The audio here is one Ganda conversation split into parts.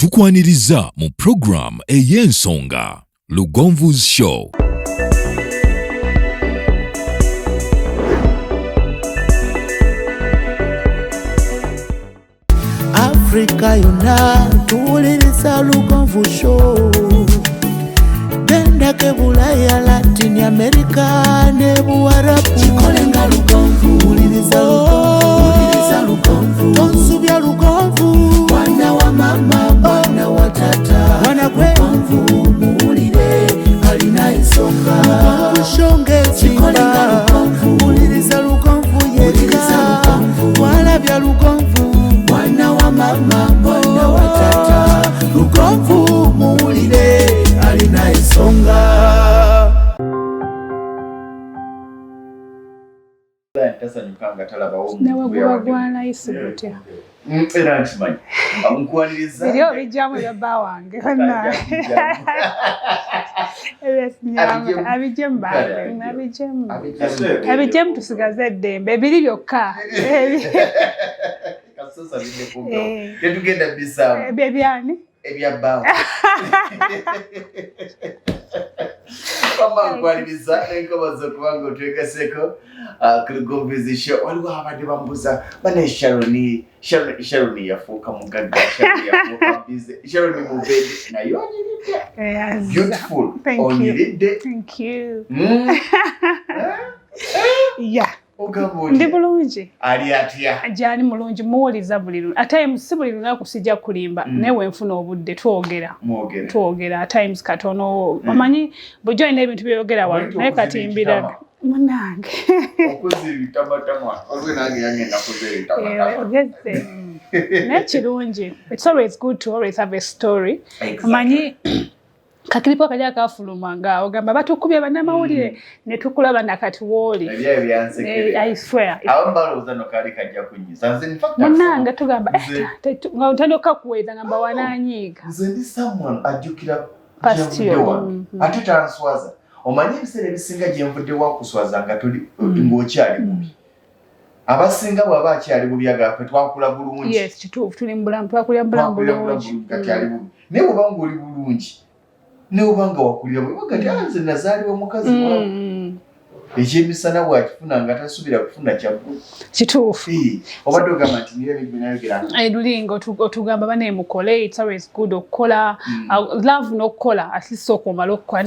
Tukwaniriza mu program ey'ensonga Lugonvu's Show. Africa yona tuwuliriza Lugonvu Show. Benda ke Bulaya, Latin America ne Buwarabu. Chikolenga Lugonvu, wuliriza Lugonvu. Tonsubya Lugonvu, mwana wa mama, mwana wa tata. Mwana kwe Lugonvu, muwulire alina ensonga. Lugonvu shonge chikolenga Lugonvu, wuliriza Lugonvu yeka. Walabya Lugonvu, mwana wa mama, mwana wa tata. Lugonvu muwulire alina ensonga. Tasa nyukanga talaba wo Nawagwagwana isubute. Era nchimanyi. Nkuwaniriza. Biriyo bijamu baba wange kana. Abijemu tusigaze eddembe biri byokka. Kasosa bide kumbe. Tetugenda bisamu. Bebyani? Ebyabbawo. Kama nkuwaniriza nenkobazo kubanga otwegaseko. Lugonvu's Show waliwo abadde bambuza bane Sharon yafuuka mugagga, Sharon yafuuka busy, Sharon mubedi naye onyiridde. Beautiful. Onyiridde. Thank you. Yeah. Ndi bulungi. Ali atya? Ajani mulungi muwuliza buli lunaku. At times si buli lunaku sijja kulimba newe nfuna obudde twogera. Twogera at times katono. Omanyi bujjo ine ebintu byogera wano naye katimbira. Munange. Okoziri tamatama. Olwe nange yangenda koziri tamatama. Nekirungi. It's always good to always have a story. Omanyi kakiripo kajja kafuluma nga ogamba batukubye bannamawulire ne tukulaba nakati woli. Ebya byansekere. I swear. Awambalo uzano kali kajja kunyiza. Nze in fact munange tugamba nga utandika kuweza ngamba wananyiga. Nze ndi someone ajukira past year. Ate tanswaza. Omanyi ebiseera ebisinga gye nvudde wakuswaza nga tuli ng'okyali bubi. Abasinga bw'aba akyali bubi agaffe twakula bulungi. Yes, kituufu tuli mu bulamu twakulira bulamu bulungi. Akyali bubi. Naye bw'oba ng'oli bulungi, ne obanga wakulira bubi, bagati nze nazaaliwa mukazi wawe. Ekyemisana bw'akifuna nga tasubira kufuna kyabbu. Kituufu. Obadde ogamba nti niyo ebintu binayogera. Lulingo otugamba bane mukole, it's always good okukola. Love n'okukola at least okumala okukola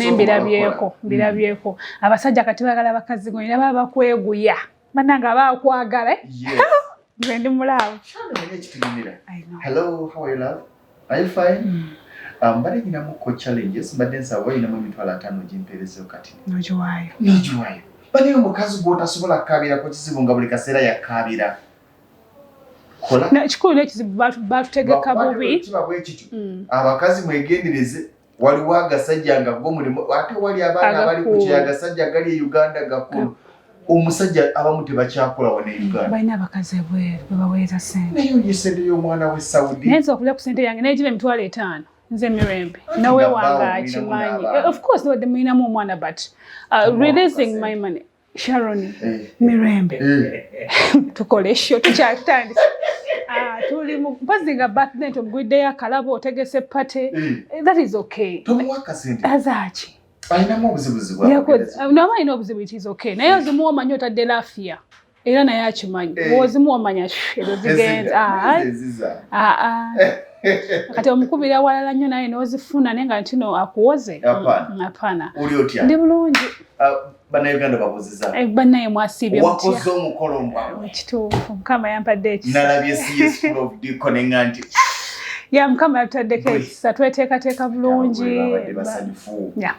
mbirabyeko. Abasajja kati bagala abakazi ng'olina baba bakweguya. Bannange abakwagala. Yes. Nze ndi mulaavu. Hello, how are you, love? Are you fine? Mbadde nyinamu ko challenges, mbadde nsaba olinamu emitwalo 5 gimpeerezeeyo kati. Nogiwaayo. Bane omukazi gw'otasobola kkaabirako kizibu nga buli kaseera yakkaabira. Kola. Kikulu n'ekizibu batutegeka bubi. Kiba bwe kityo. Abakazi mwegendereze, waliwo agasajja nga gw'omulimu ate wali abaana abali ku kya agasajja gali e Uganda gakulu. Omusajja abamu tebakyakola wane Uganda. Balina abakazi babaweereza ssente. Naye oyesente y'omwana we Saudi. Naye nza okulya ku ssente yange naye giba emitwalo 5. Nze Mirembe. Nawe wanga akimanyi. Of course no demuyinamu omwana but releasing my money. Sharon Mirembe. Tukole show tukyatandika. Tuli mu bazinga birthday ntogwidde yakalabo otegese party. That is okay. Tomuwaka sente. Azaaki. Ayinamu obuzibuzi bwa. No ayina obuzibu it is okay. Naye ozimu omanyi otadde lafiya. Era naye akimanyi. Ozimu omanya ezo zigenza. Kati omukubira walala nnyo naye n'ozifuna naye nga ntino akuwoze. Hapana. Oli otya? Ndi bulungi. Bannayuganda babuziza. Bannaye mwasiibye mutya. Wakoze omukolo mbwawe. Kituufu. Mukama yampadde ekisa. Nalabye CS School of Deacon nganti. Ya Mukama yatuttaddeko ekisa. Tweteekateeka bulungi. Ya.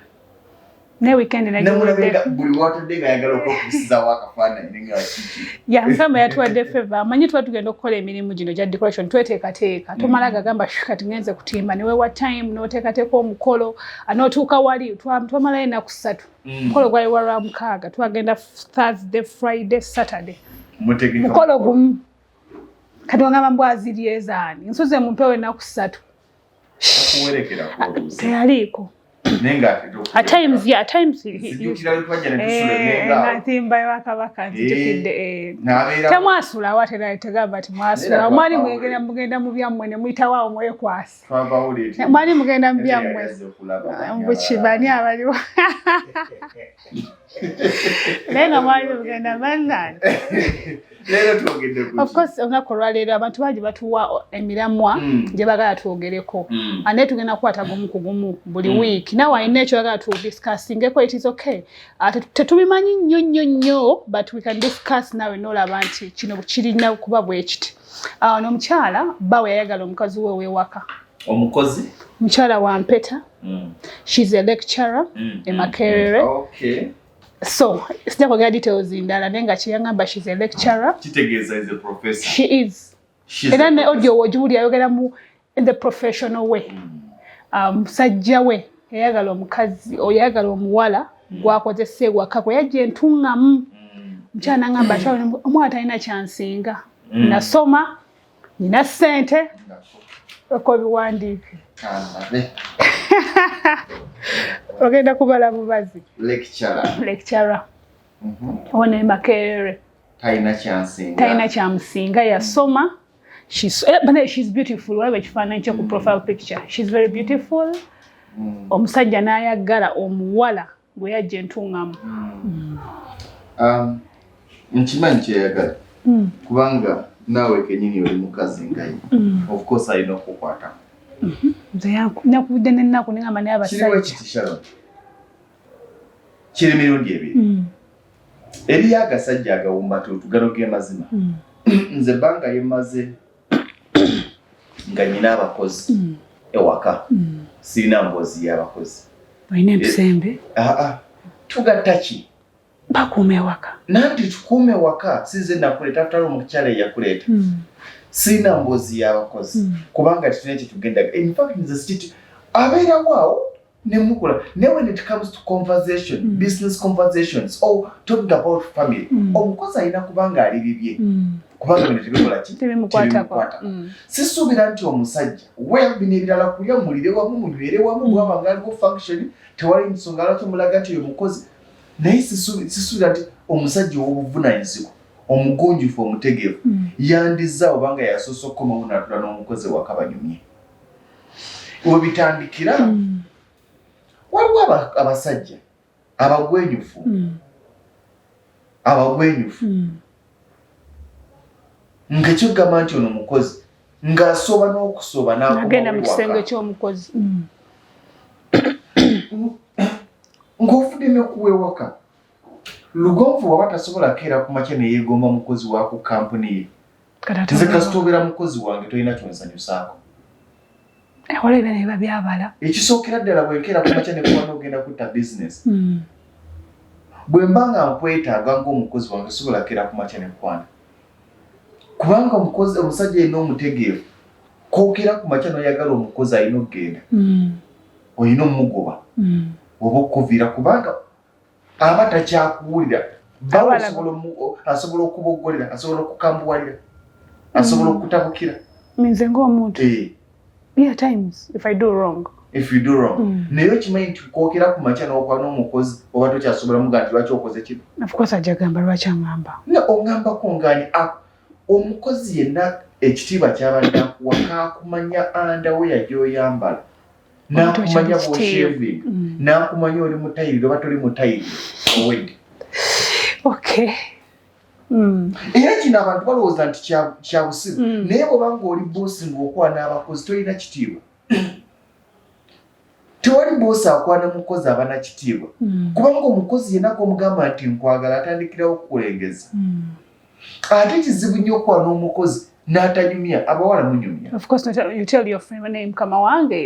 Ne weekend nagiwedde. Buli watadde nga ayagala okukusiza wakafaananyi nga kiki. Ya Mukama yatuwadde favor. Amanyi tuba tugenda okukola emirimu gino gya decoration tweteekateeka. Tomala gagamba kati ngenze kutimba ne wewa time n'oteekateeka omukolo. N'otuuka wali twamala ennaku 3. Mukolo gwali wa Lwamukaaga. Twagenda Thursday, Friday, Saturday. Mukolo gumu. Kati wangamba mbwaziri ezaani. Nsuze mumpewo ennaku 3. Okuwerekera ko. Teyaliiko. nenga at times sijukira lutwajja ne tusula nenga ntimba y'Abakabaka nzijukidde n'abeera temwasula awate tegamba ti mwasula mwali mugenda mu byammwe ne muyitawo awo mwekwasa twabawulira mwali mugenda mu byammwe bukibani abaliwo naye nga mwali mugenda bannani leero twogedde ku of course olunaku olwaleero abantu bangi batuwa emiramwa gye bagala twogereko ane tugenda kukwata gumu ku gumu buli week nawe alina ekyo bagala tudiscussingeko it is okay tetubimanyi nnyo but we can discuss nawe n'olaba nti kino kirina kuba bwe kiti n'omukyala bawe yayagala omukazi we ow'ewaka omukozi mukyala wa mpeta she's a lecturer e Makerere okay so sija kwogera details ndala naye nga kiyangamba she's a lecturer kitegeeza is a professor she is era ne audio wogiwuli ayogera mu in the professional way musajja we yayagala omukazi oyagala omuwala gwakozesa ewaka kwe yajja entungamu mukyala nangamba omwana talina kyansinga nasoma nina ssente oko biwandiike ogenda kubala bubazi lecturer ono e Makerere talina kyamusinga yasoma she's beautiful waliwo ekifaananyi kyo ku profile picture she's very beautiful omusajja n'ayagala omuwala gwe yajja entungamu nkimanyi kyeyagala kubanga naawe kenyini oli mukazi ngaye of course alina okukwata nze nakubudde n'ennaku nengamba naye abasajja kiriwo ekiti Sharon kiri mirundi ebiri eri agasajja agawumbatuutu gano gemazima nze bbanga yemaze nga nyina abakozi ewaka sirina mboozi y'abakozi olina empisembe tugatta ki bakuuma ewaka nanti tukuume waka sinze nakuleeta afutali omukyala eyakuleeta sirina mboozi y'abakozi kubanga tetulina kyetugendaga in fact nze sikiti abeerawo awo nemukola naye when it comes to conversation business conversations or talking about family omukozi alina kubanga ali bibye kubanga bino tebikola ki tebimukwata sisuubira nti omusajja well bino ebirala kulya mulire wamu munywere wamu bwaba nga aliwo function tewali nsonga lwaki mulaga nti oyo mukozi naye sisuubira nti omusajja ow'obuvunanyizibwa omugunjufu omutegeevu yandiza obanga yasoose okukomawo natula n'omukozi waka banyumye we bitandikira waliwo abasajja abagwenyufu ng'ekyogamba nti ono mukozi ng'asooba n'okusooba n'agenda mu kisenge ky'omukozi ng'ofudde n'okuwa ewaka lugonvu waba tasobola keera ku makya ne yeegomba mukozi wa ku kampuni ye nze kasita obeera mukozi wange tolina kyonsanyusaako waliwo ebyana biba byabala ekisookera ddala bwenkeera ku makya ne kuba n'ogenda kutta bizinesi bwe mba nga nkwetaaga ng'omukozi wange sobola keera ku makya ne kwana kubanga omusajja yenna omutegeevu kookera ku makya n'oyagala omukozi alina okugenda olina omugoba oba okuviira kubanga aba takyakuwulira bawe asobola okuboggolera asobola okukambuwalira asobola okutabukira nze ng'omuntu yeah times if I do wrong naye okimanyi nti kwokera ku makya n'okwa n'omukozi oba tokyasobola muga nti lwaki okoze kino of course ajja gamba lwaki aŋŋamba oŋŋambako ngani omukozi yenna ekitiibwa kyabadde akuwa kaakumanya andaweya gy'oyambala n'akumanya bw'oshevinga n'akumanya oli mutayiriro oba toli mutayiriro owedde era kino abantu balowooza nti kya busiru naye bw'obanga oli boosi ng'okwana n'abakozi tolina kitiibwa tewali boosi akwana mukozi aba na kitiibwa kubanga omukozi yenna g'omugamba nti nkwagala atandikirawo okukulengeza ate kizibu nnyo okwana omukozi n'atanyumya abawala munyumya of course you tell your friend name kama wange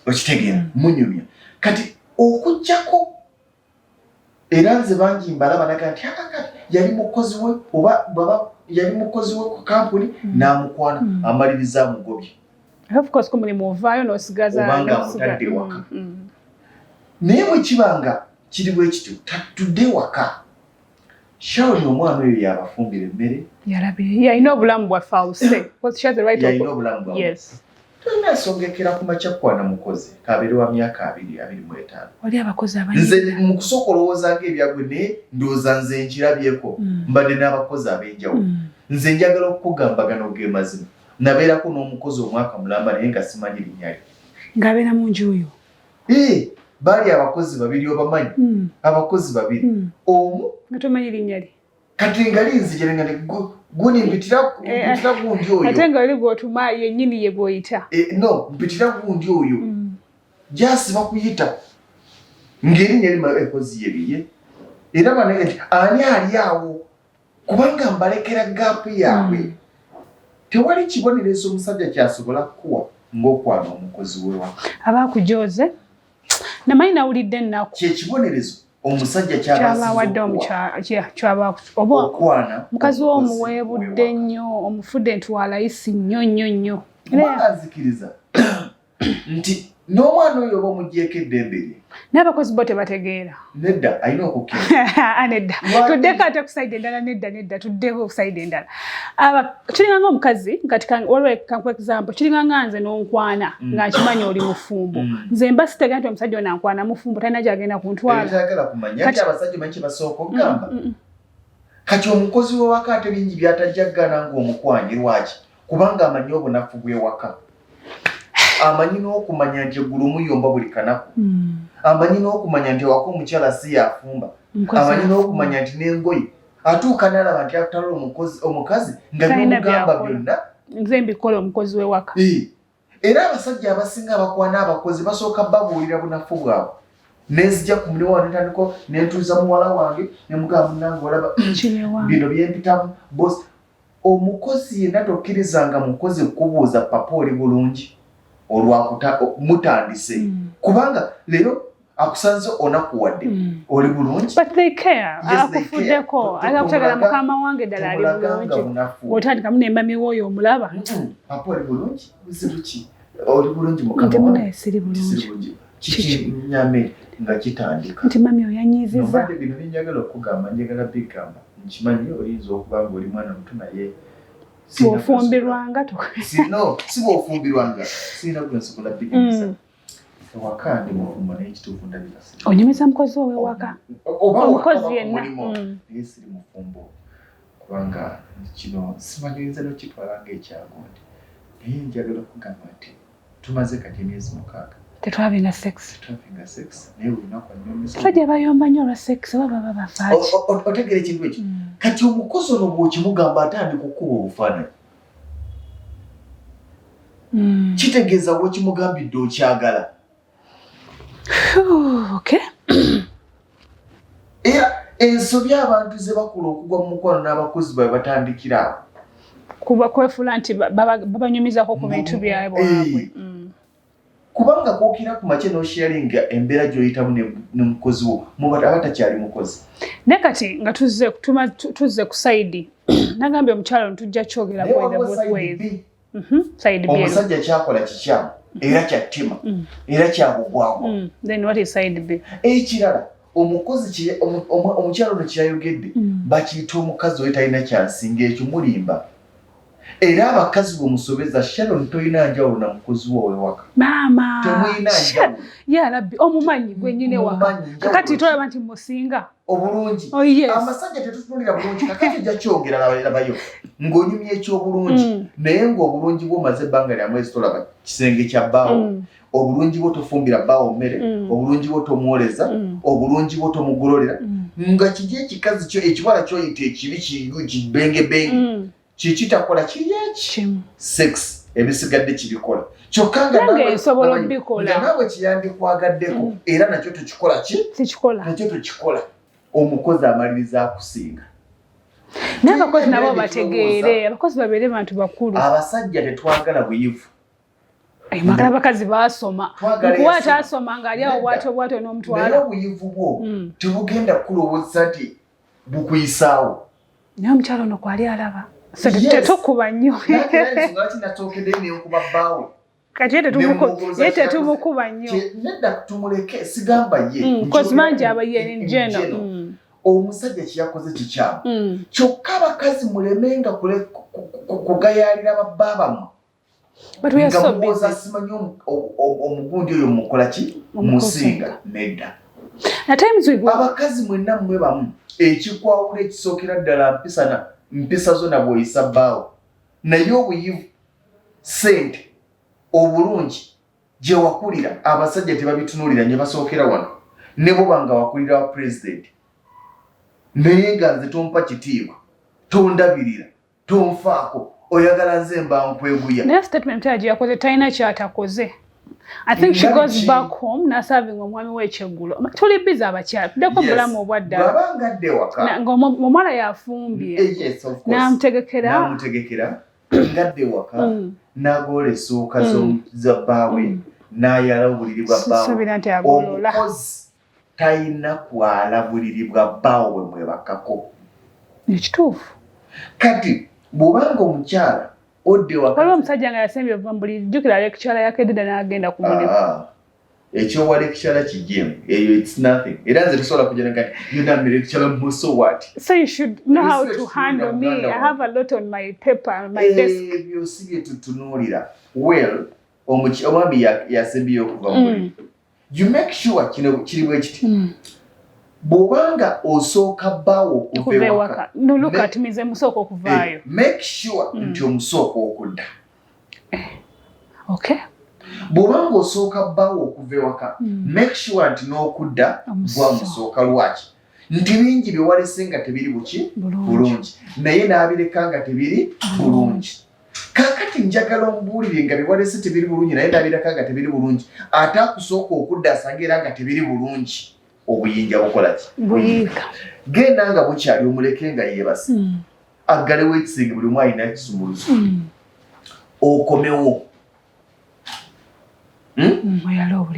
okitegeera munyumya kati okujjako era nze bangi mbalaba naga nti yali mukozi we oba baba yali mukozi we ku kampuni n'amukwana amaliriza amugobye of course kumulimu ovaayo n'osigaza obanga amutadde waka naye bwe kibanga kiri bwe kityo tatudde waka Sharon omwana oyo yabafumbira emmere yalina obulamu bwaffe awuse yalina obulamu bwawe nasongekera ku makyakwana mukozi kabiri wa myaka 2.25 oli abakozi abangi nze mu kusokolowooza ng'ebyagwe ne ndowooza nze nkirabyeko mbadde n'abakozi ab'enjawulo nze njagala okukugambagana ge mazima nabeerako n'omukozi omwaka mulamba naye nga simanyi linnya lye ng'abeera mu nju oyo baali abakozi babiri obamanyi abakozi babiri omu nga tomanyi linnya lye kati nga linzijere nga guni mpitira gundi oyo ate nga oli gw'otuma yennyini ye bw'oyita no mpitira gundi oyo jasiba kuyita ng'erinnya limaekozi yeriye era banenge nti ani ali awo kubanga mbalekera gaapu yaabwe tewali kibonerezo omusajja kyasobola kukuwa ng'okwana omukozi we waka abaakujoze namanyi nawulidde ennaku kyekibonerezo omusajja kyabawadde oba mukazi wo omuweebudde nnyo omufudde ntwalayisi nnyo azikiriza nti n'omwana oyo oba omugyeko eddembe lye n'abakozi bo tebategeera nedda alina okukkiriza nedda tuddeko ate kusaidi endala nedda tuddeko okusaidi endala kiringanga omukazi kati waliwo kanku example kiringanga nze n'onkwana nga nkimanyi oli mufumbo nze mba sitegera nti omusajja ono ankwana mufumbo talina gyagenda kuntwala tayagala kumanya nti abasajja manyi kyebasooka okugamba kati omukozi w'ewaka ate bingi byatajja ggana ng'omukwanyi lwaki kubanga amanyi obunafu bw'ewaka amanyi n'okumanya nti eggulu muyomba buli kanaku amanyi n'okumanya nti ewaka omukyala si yafumba amanyi n'okumanya nti n'engoye atuuka n'alaba nti atala omukazi nga byomugamba byonna nze mbikola omukozi w'ewaka era abasajja abasinga abakwana abakozi basooka babuulira bunafu bwabwe nenzija ku mulimu wano netandiko nentuuza muwala wange nemugamba munange olaba bino byempitamu bosi omukozi yenna tokkirizanga mukozi kubuuza papa oli bulungi mutandise kubanga leero akusanze onakuwadde oli bulungi but they care akufuddeko akutegala mukama wange ddala ali bulungi otandikamu nembami w'oyo omulaba papa oli bulungi buzibuki oli bulungi mukama wange siri bulungi kiki nyame nga kitandika nti mami oyanyiziza nobadde bino nenjagala okugamba njagala bigamba nkimanyi oyinza okuba nga oli mwana muto naye bw'ofumbirwanga si bw'ofumbirwanga sirina gwensobola bigambisa ewaka ndi mufumbo naye ekituufu ndabira onyumiza mukozi wowe waka omukozi yenna naye siri mufumbo kubanga kino simanyi oyinza n'okitwala ng'ekyagondi naye njagala okugamba nti tumaze kati emyezi 6 tetwabinga sex naye olunaku tujja bayomba nnyo olwa sex baba bafaaki otegera ekintu ekyo kati omukozi ono bw'okimugamba atandika okukuba obufaananyi kitegeeza bw'okimugambidde okyagala okay era ensobi abantu ze bakula okugwa mu mukwano n'abakozi babe batandikira awo kuba kwefuula nti babanyumizako ku bintu byabwe kubanga kwokira ku makye n'osharinga embeera gy'oyitamu n'omukozi wo abatakyali mukozi naye kati nga tuzze ku saidi nagambye omukyalo ntujja kyogera omusajja kyakola kikyamu era kyattima era kyabugwago then what is side B ekirala omukozi omukyalo ono kyayogedde bakiyita omukazi oyo talina kyansinga ekyo mulimba era abakazi b'omusobeza Sharon toyina njawulo na mukozi wo ewaka maama temuyina njawulo ya rabbi omumanyi gwennyini ewaka kakati tolaba nti musinga obulungi amasajja tetutunulira bulungi kakati ojja kyongera labayo ng'onyumya ekyobulungi naye ng'obulungi bw'omaze ebbanga lya mwezi tolaba kisenge kya bbaawo obulungi bwo tofumbira bbaawo mmere obulungi bwo tomwoleza obulungi bwo tomugololera nga kiri ekikazi kyo ekiwala kyoyita ekibi kibengebenge kikitakola kiri eki sex ebisigadde kibikola kyokka nga naawe kiyandikwagadeko era nakyo tukikola nakyo tukikola omukozi amaliriza akusinga n'abakozi nabo bategeere abakozi babeere bantu bakulu abasajja tetwagala buyivu mwagala abakazi baasoma kuba ataasoma ng'ali awo bwatyo n'omutwala naye obuyivu bwo tebugenda kukulowooza nti bukuyisaawo naye omukyalo ono kwali alaba tetukuba nnyo kati ye tetumukuba nnyo nedda tumuleke sigamba ye kozi mangi abayenjeno omusajja kyeyakoze kikyamu kyokka abakazi mulemenga kugayaalira babbaabamwe But we are so busy. Simanyi omugundi oyo mukola ki musinga nedda. At times we go. Abakazi mwenna mmwe bamu ekikwawula ekisookera ddala mpisa zonna bw'oyisa bbaawo naye obuyivu ssente obulungi gye wakulira abasajja tebabitunuulira nye basookera wano ne bo banga wakulira wa pulezidenti naye nga nze tompa kitiibwa tondabirira tonfaako oyagala nze mba nkweguya. Naye statement yaje yakoze talina kyatakoze. I think she goes back home na serving omwami w'ekyeggulo. Tuli busy abakyala tuddeko bulamu obwaddala. Bw'aba ngadde waka ng'omwala yafumbye n'amutegekera ngadde waka n'agoola essuuka za bbaawe n'ayala obuliri bwa bbaawe. Omukozi talina kwala buliri bwa bbaawe bwe mwebakako. Ekituufu. Kati bw'obanga omukyala odde waka waliwo omusajja nga yasembye ova mu buliri jjukira lekikyala yakededa n'agenda ku mulimu. Ekyowa lekikyala kijeemu eyo it's nothing. Era nze tusobola kujja nti yonamye lekikyala mu so what. So you should know how to handle me. I have a lot on my paper, my desk. Ebyo si bye tutunuulira. Well, omwami yasembyeyo okuva mu buliri. You make sure kino kiri bwe kiti. Bw'obanga osooka bbaawo okuva ewaka. No, look at me, nze musooka okuvaayo. Make sure nti omusooka okudda. Okay. Bw'obanga osooka bbaawo okuva ewaka, make sure nti n'okudda gwa musooka lwaki. Nti bingi bye walese nga tebiri buki bulungi. Naye n'abireka nga tebiri bulungi. Kaakati njagala ombuulire nga bye walese tebiri bulungi naye n'abireka nga tebiri bulungi. Ate akusooka okudda asange era nga tebiri bulungi. Obuyinja bukola ki? Buyiika. Genda nga bukyali omuleke nga yeebase. Aggalewo ekisinga buli omu alina ekisumuluzo. Okomewo.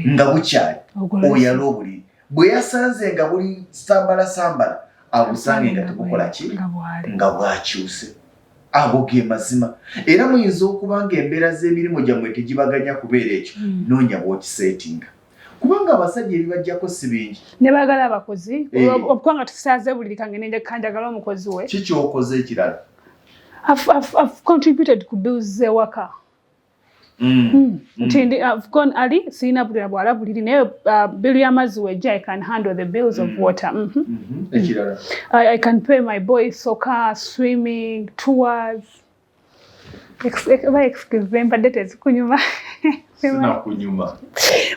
Nga bukyali oyala obuliri. Bwe yasanze nga buli sambala abusange nga tebukola ki? Nga bwakyuse. Ago ge mazima. Era muyinza okuba nga embeera z'emirimu gyammwe tegibaganya kubeera ekyo. Noonya bw'okiseetinga. Kubanga abasajja ebibajjako si bingi. Ne baagala abakozi okubanga tusaaze buli kange kanjagala omukozi we. Ki ky'okoze ekirala? I've contributed ku bills z'ewaka. I've gone ali sina bulira bwala buliri naye bill y'amazzi wejja I can handle the bills of water. Ekirala. I can pay my boys soccer, swimming, tours. Excuse me, but that is kunyuma. Sina kunyuma.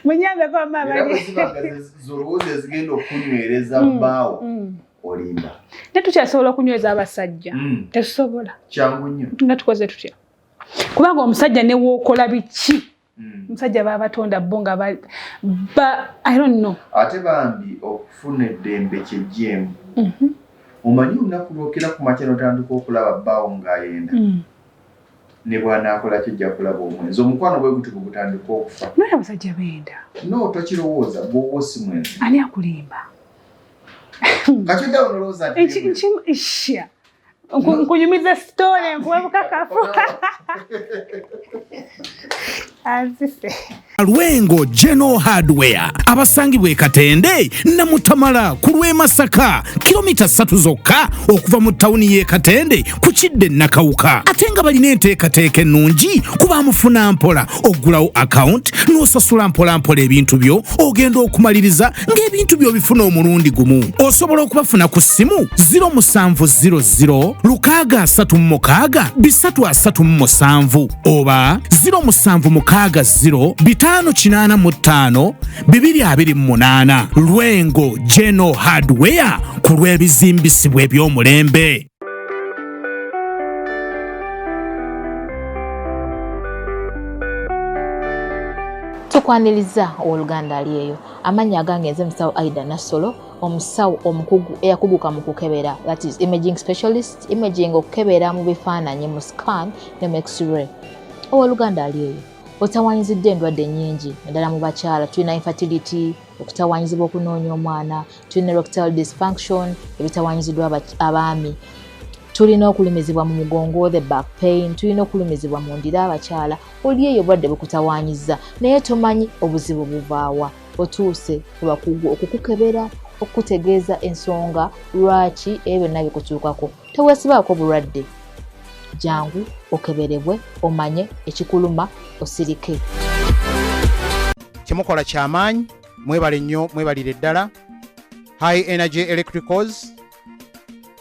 Munyambe kwa mama. Era bwesibaga zolowooza zigenda okunywereza bbaawo olimba. Tetukyasobola okunyweza abasajja. Tetusobola. Kyangu nnyo. Nga tukoze tutya. Kubanga omusajja ne wookola biki. Omusajja baba batonda bo nga I don't know. Ate bambi okufuna eddembe kyejjeemu. Omanyi olunaku lwokera ku makya n'otandika okulaba bbaawo ng'ayenda. Ne bw'anaakola kijja kulaba omwenzi. Omukwano bwe guti gutandika okufa. Naye abasajja beenda. No, tokirowooza bw'oba si mwenzi. Ani akulimba? Kati odda onolowooza nti nkunyumiza story nkuwe bukakafu. Azise. Lwengo General Hardware abasangibwa e Katende Namutamala ku lw'e Masaka kilomita 3 zokka okuva mu tawuni y'e Katende ku Kidde Nakawuka. Ate nga balina enteekateeka ennungi kuba mufuna mpola oggulawo account n'osasula mpola ebintu byo ogenda okumaliriza ng'ebintu byo bifuna omulundi gumu. Osobola okubafuna ku ssimu 0700 636 337 oba 0760 585 228. Lwengo General Hardware ku lw'ebizimbisibwa eby'omulembe. Tukwaniriza oluganda aliyeyo amanya agange nze musawo Aida Nasolo omusawo omukugu eyakuguka mu kukebera, that is imaging specialist, imaging okukebera mu bifaananyi mu scan ne mu x-ray. Oluganda aliyeyo otawanyizidde endwadde nnyingi naddala mu bakyala. Tulina infertility, okutawanyizibwa okunoonya omwana, tulina erectile dysfunction, ebitawanyiziddwa abaami, tulina okulumizibwa mu mugongo, the back pain, tulina okulumizibwa mu ndira abakyala. Oli eyo obulwadde bukutawanyiza naye tomanyi obuzibu buvaawa. Otuuse ku bakugu okukukebera, okutegeeza ensonga lwaki ebyo byonna bikutuukako. Teweesibaako bulwadde. jangu okeberebwe omanye ekikuluma osirike. Kyemukola kyamaanyi, mwebale nnyo, mwebalire ddala. High Energy Electricals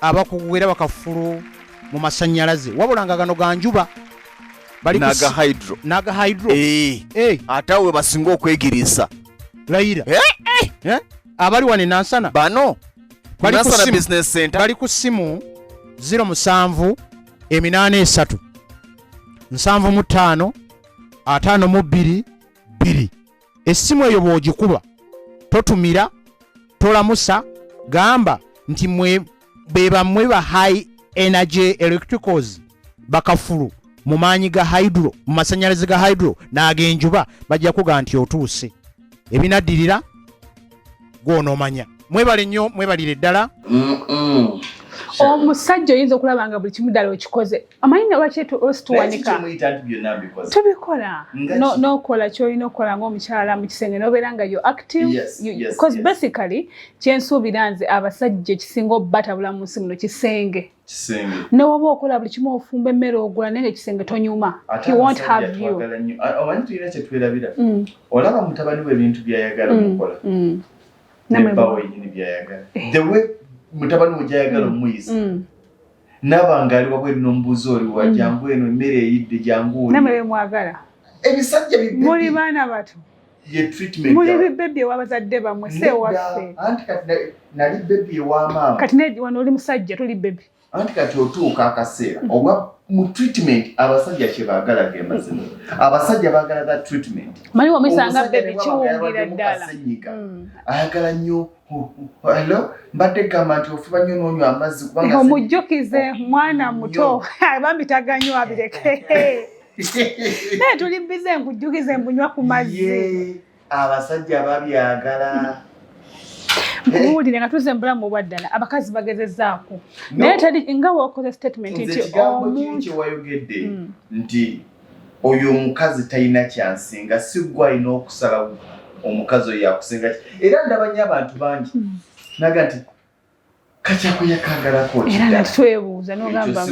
abakugu era bakafulu mu masannyalaze, wabula nga gano ga njuba naga hydro atawe basinga okwegirisa layira abali wane nansana bano Nansana Business Center bali ku simu 07 83 75 52 2. Essimu eyo bw'ogikuba totumira tolamusa, gamba nti beba mwe ba High Energy Electricals bakafulu mu maanyi ga hydro, mu masannyalaze ga hydro n'ag'enjuba, bajja kuga nti otuuse. Ebinaddirira gw'onoomanya. Mwebale nnyo, mwebalire ddala. Omusajja oyinza okulaba nga buli kimu ddala okikoze. Amanyi ne lwaki osituwanika tubikola n'okola ky'olina okukola ng'omukyala mu kisenge n'obeera nga yo active, because basically kyensuubira nze abasajja ekisinga obbatabula mu nsi muno kisenge. Ne waba okola buli kimu ofumba emmere ogula naye ekisenge tonyuma. He won't have you. Omanyi tulina kye twerabira. Olaba mutabani we ebintu by'ayagala okukola. Nebbawo yennyini by'ayagala. The way mutabani we gy'ayagala omuyisa. Nabanga ali wabweru n'omubuuza oli wa jangu eno emmere eyidde jangu oli. Namwe mwagala. Ebisajja bibbi. Muli baana bato. Ye treatment. Muli bibbi ewabazadde bammwe sewaffe. Anti kati nali bibbi ewa maama. Kati ne wano oli musajja tuli bibbi. Anti kati otuuka akaseera oba mu treatment abasajja kye baagala ge mazima. Abasajja baagala that treatment. Manyi wamisanga bibbi kiwungira ddala. Ayagala nnyo. Hello, mbadde gamba nti ofuba nnyo n'onywa amazzi kubanga omujjukize mwana muto bambi taganywa abireke. Naye tuli bize nkujjukize mbunywa ku mazzi. Abasajja babyagala. Buulire nga tuze mbulamu bwaddala abakazi bagezezzaako. Naye tali nga wakoze statement nti omuntu wayogedde nti oyo omukazi talina kyansinga si gwe alina okusalawo omukazi oyo yakusinga. Era ndabanya abantu bangi naga nti kakyako yakangalako era nga twebuuza n'ogamba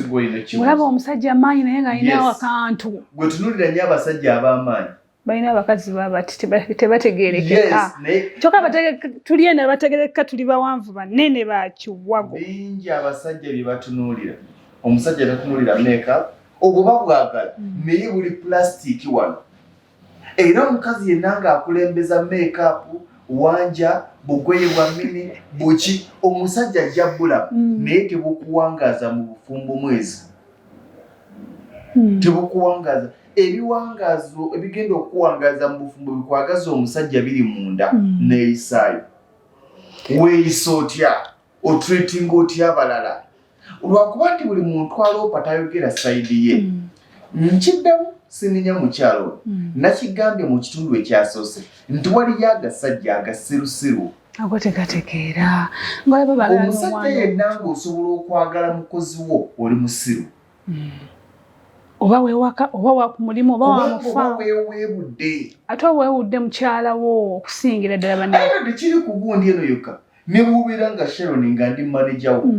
mulaba omusajja amaanyi naye nga alinawo akantu. Gwe tunulira nnyo abasajja ab'amaanyi balina abakazi babati tebategeerekeka. Kyokka tuli eno bategeerekeka tuli bawanvu banene bakiwago. Bingi abasajja bye batunuulira. Omusajja tatunuulira makeup obuba bwagala naye buli plastic wano. Era omukazi yenna ng'akulembeza makeup wanja bugoye bwa mini buki omusajja ajja bbula naye tebukuwangaza mu bufumbo mwezi. Tebukuwangaza. Ebiwangazo ebigenda okuwangaza mu bufumbo bikwagaza omusajja biri munda neeyisaayo. Weeyisa otya otreatinga otya abalala. Lwakuba nti buli muntu aloopa tayogera sayidi ye. Nkiddamu sininya mukyalo nakigambye mu kitundu ekyasoose nti waliyo agasajja agasirusiru ago tegategeera omusajja yenna ng'osobola okwagala mukozi wo oli musiru oba weewaka oba wakumulimu oba wamufa weewebudde ate weewudde mukyala wo okusingira ddala bane tekiri ku gundi eno yokka ne bw'obeera nga Sharon nga ndi manager wo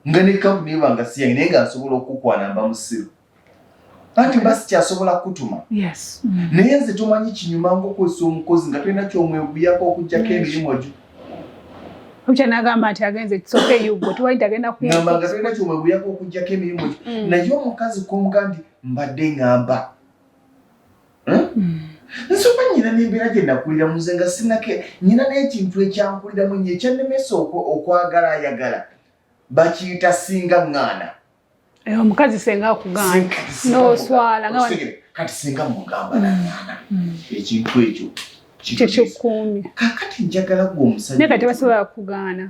nga ne kampuni ebanga siyange naye nga nsobola okukwana mba musiru. Anti basi kyasobola kutuma. Yes. Naye nze tomanyi kinyuma ng'okozesa omukozi nga tolina ky'omweguyako okuggyako emirimu gyo. Omukyala n'agamba nti agenze kisoke yugo tuwali tagenda kuwuka. Ngamba nga tolina ky'omweguyako okuggyako emirimu gyo. Naye omukazi k'omuga nti mbadde ngamba. Nsooka nnyina n'embeera gye nakulira muze nga sinake nnyina n'ekintu ekyankuliramu nnyo ekyannemesa okwagala ayagala. Bakiyita singa ngana. Omukazi senga akugana n'oswala nga kati singa mugamba ngana ekintu ekyo kyekikuumye kakati njagala gwe omusajja naye kati basobola kugaana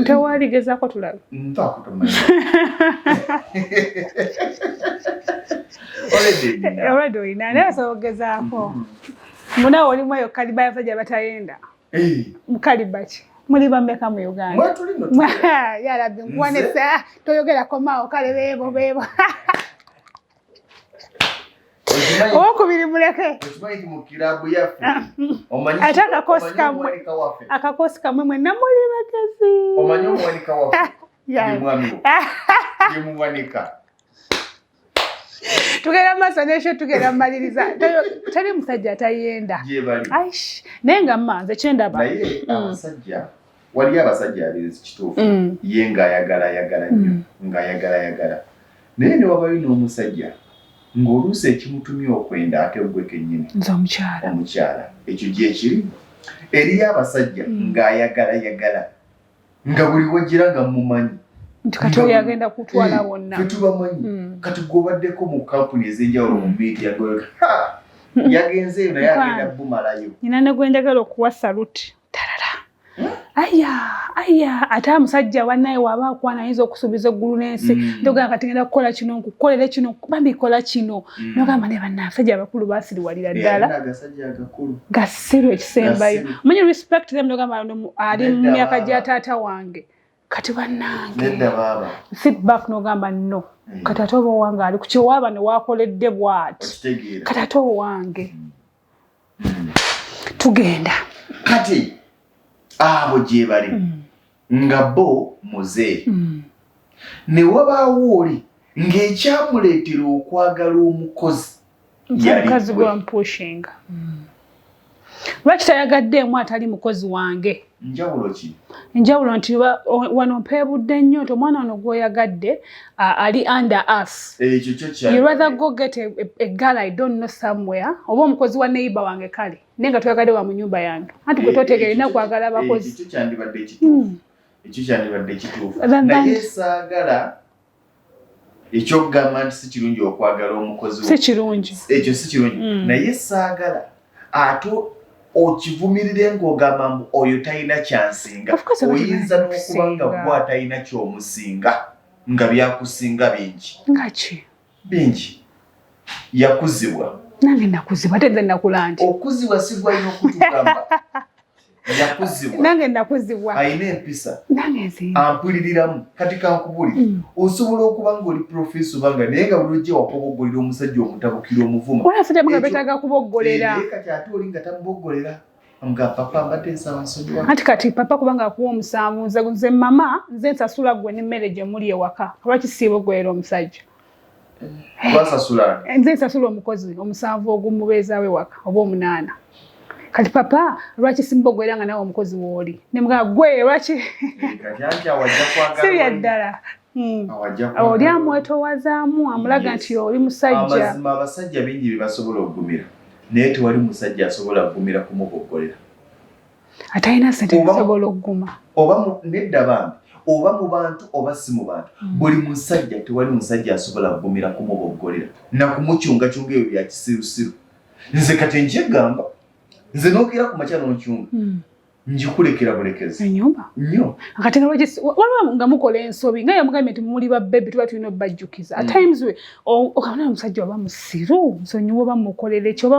tewali gezaako tulabe ntaako tomanyi olwedde olina naye basobola okugezaako munawe olimu eyo kaliba y'abasajja batayenda mukaliba ki muli bameka mu Uganda yalabbi nkuwanesa toyogerako maawo kale beebo owokubiri muleke ate akakoosi kamwe mwenna muli bagezi tugenda maaso n'ekyo tugenda maliriza tali musajja atayenda aish naye nga mma nze kyendaba naye abasajja wali abasajja abiri kituufu ye ng'ayagala nnyo ng'ayagala naye ne wabayo n'omusajja ng'oluusi ekimutumye okwenda ate gwe kennyini nze omukyala ekyo gyekiri eriyo abasajja ng'ayagala nga buli wajjira nga mumanyi nti kati oyo agenda kutwala bonna tetubamanyi kati gwobaddeko mu kampuni ez'enjawulo mu media yagenzeeyo naye agenda bumalayo nyina ne gwenjagala okuwa saluti talala aya ate omusajja wannaye waaba akwana ayinza okusuubiza eggulu n'ensi ndogamba kati ngenda kukola kino nkukolere kino bambi kola kino nogamba ne bannasajja abakulu baasiriwalira ddala gasiru ekisembayo omanyi respect them nogamba ali mu myaka gya taata wange kati bannange feedback nogamba no kati ate oba owange ali ku kyewaaba ne waakoledde bw'ati kati ate owange tugenda kati abo gye bali nga bo muzeeyi ne wabaawo oli ng'ekyamuleetera okwagala omukozi omukazi gwampushinga lwaki tayagaddeemu atali mukozi wange njawulo ki enjawulo nti wano mpeebudde nnyo nti omwana wano gw'oyagadde ali under us ekyo kyo you rather go get a girl I don't know somewhere oba omukozi wa neighbor wange kale naye nga toyagadde wa mu nnyumba yange anti gwe totegeera erina kwagala abakozi ekyo kyandibadde ekituufu naye saagala ekyokugamba nti si kirungi okwagala omukozi si kirungi ekyo si kirungi naye saagala ate okivumirire ng'ogamba mbu oyo talina kyansinga oyinza n'okuba nga gwe atalina kyomusinga nga byakusinga bingi ngaki bingi yakuzibwa nange nakuzibwa ate nze nakula nti okuzibwa si gwalina okutugamba yakuzibwa nange nakuzibwa ayina empisa nange nzi ampuliriramu kati kankubuli osobola okuba ng'oli profesa obanga naye nga buli ojja wakoboggolera omusajja omutabukira omuvuma wala asajja mga betaaga kuboggolera kati ate oli nga tamuboggolera nga papa mbadde nsaba nsonyiwa anti kati papa kubanga akuwa omusanvu nze mama nze nsasula gwe n'emmere gye muli ewaka lwaki siiboggolera omusajja basasula nze nsasula omukozi omusanvu ogumubeezaawo ewaka oba 8 kati papa lwaki simboggolera nga nawe omukozi wooli nemugaa gwe lwaki si bya ddala oli amwetowazaamu amulaga nti oli musajja amazima abasajja bingi bye basobola okugumira naye tewali musajja asobola okugumira kumuboggolera ate alina ssente zisobola okuguma oba nedda bambi oba mu bantu oba si mu bantu buli musajja tewali musajja asobola kugumira kumuboggolera nakumucyungacyunga ebyo bya kisirusiru nze kati nkyegamba nze n'okera ku makya n'okyunga njikulekera bulekezi ennyumba nnyo akati nga waliwo nga mukola ensobi nga yamugambye nti muli babbebi tuba tulina obbajjukiza at times okabona omusajja oba musiru nsonyiwa oba mukolere ekyo oba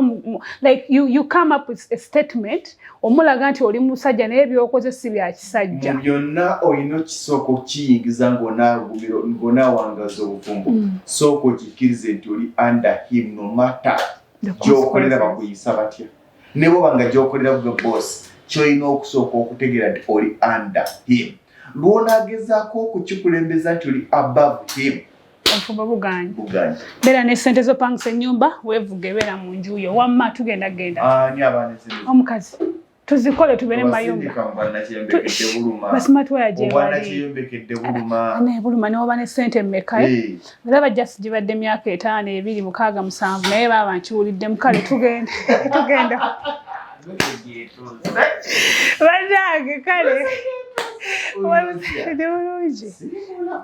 like you come up with a statement omulaga nti oli musajja naye byokoze si bya kisajja mu byonna olina okisooka okiyingiza ng'onaawangaza obufumbo sooka okikkirize nti oli under him no matter gy'okolera bakuyisa batya ne bwoba nga gy'okolera gwe boss kyolina okusooka okutegeera nti oli under him lw'onaagezaako okukikulembeza nti oli above him obufumbo buganya beera ne ssente zopangisa ennyumba weevuga ebeera mu nju yo wamma tugenda omukazi tuzikole tubeere mu mayumba basimatwaya gyebuluma newoba ne ssente mmeka era bajjasi gibadde emyaka 5 2 6 7 naye baaba nkiwulidde mukale tugenda bannange kale bulungi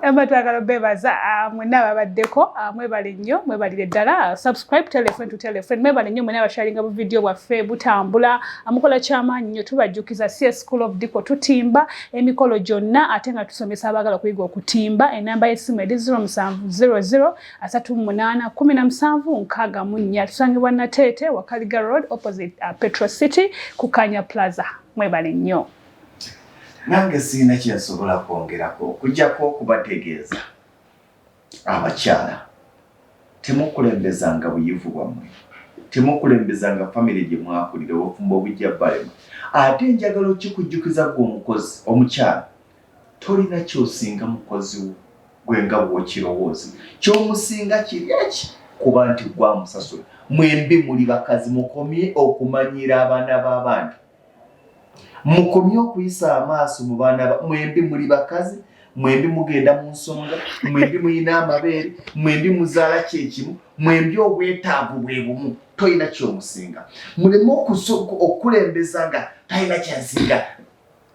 aba twagala bebaza mwenna ababaddeko mwebale nnyo mwebalire ddala subscribe telephone to telephone mwebale nnyo mwenna abasharinga bu video bwaffe butambula amukola kyamaanyi nnyo tubajjukiza CS School of Diko tutimba emikolo gyonna ate nga tusomesa abagala kuyiga okutimba enamba y'essimu eri 0700381764 tusangibwa Nateete Wakaliga Road opposite Petro City ku Kanya Plaza mwebale nnyo nange sirina kyensobola kwongerako okujjako okubategeeza abakyala temukulembezanga buyivu bwammwe temukulembezanga famire gye mwakulira obufumbo obujja balema ate njagala kikujjukiza gwe omukozi omukyala tolina kyosinga mukozi gwe nga bw'okirowooza kyomusinga kiri eki kuba nti gwa musasula. Mwembi muli bakazi mukomye okumanyira abaana b'abantu. Mukomye okuyisa amaaso mu baana mwembi muli bakazi, mwembi mugenda mu nsonga, mwembi muyina amabeere, mwembi muzaala kyekimu, mwembi obwetaavu bwe bumu, toyina ky'omusinga. Muleme okulembeza nga talina kyansinga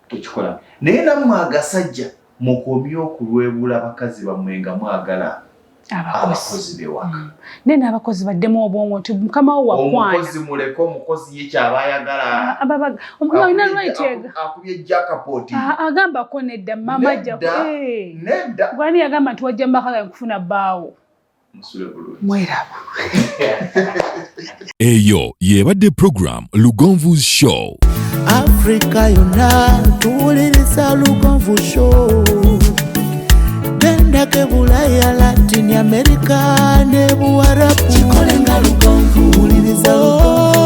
tekikola. Naye nammwe agasajja mukomye okulwebula abakazi bammwe nga mwagala abakozi b'ewaka. Nene abakozi baddemu obwongo nti mukama wo wakwana. Omukozi muleke omukozi ye kyaba ayagala. Akubye jackpot. Agambako nedda mama ajja. Nedda. Gwani yagamba nti wajja mbakaga nkufuna bbaawo. Musule bulungi. Mweraba. Eyo yebadde program Lugonvu's Show. Africa yonna tuwuliriza Lugonvu Show. Genda ke Bulaya, Latin America ne Buwarabu. Chikolenga Lugonvu. Tuwuliriza Lugonvu.